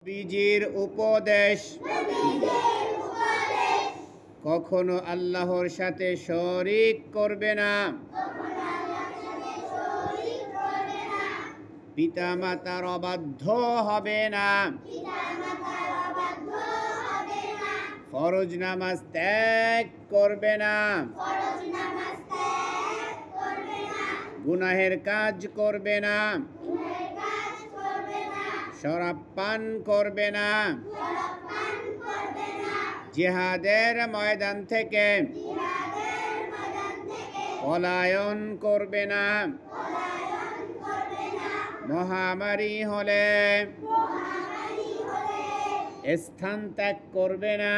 নবীজির উপদেশ কখনো আল্লাহর সাথে শরীক করবে না। পিতামাতার অবাধ্য হবে না। ফরজ নামাজ ত্যাগ করবে না। গুনাহের কাজ করবে না। শরাব পান করবে না। জিহাদের ময়দান থেকে পলায়ন করবে না। মহামারী হলে স্থান ত্যাগ করবে না।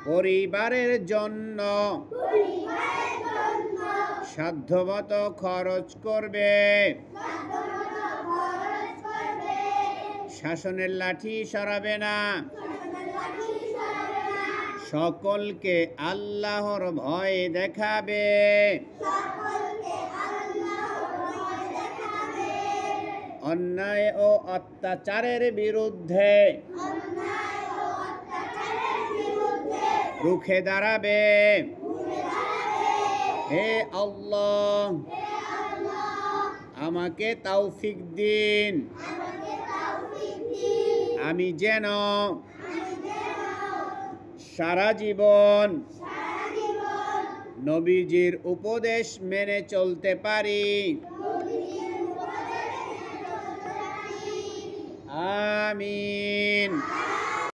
পরিবারের জন্য সাধ্যমতো খরচ করবে। শাসনের লাঠি সরাবে না। সকলকে আল্লাহর ভয় দেখাবে। অন্যায় ও অত্যাচারের বিরুদ্ধে রুখে দাঁড়াবে। হে আল্লাহ, আমাকে তৌফিক দিন, আমি যেন সারা জীবন নবীজির উপদেশ মেনে চলতে পারি। আমিন।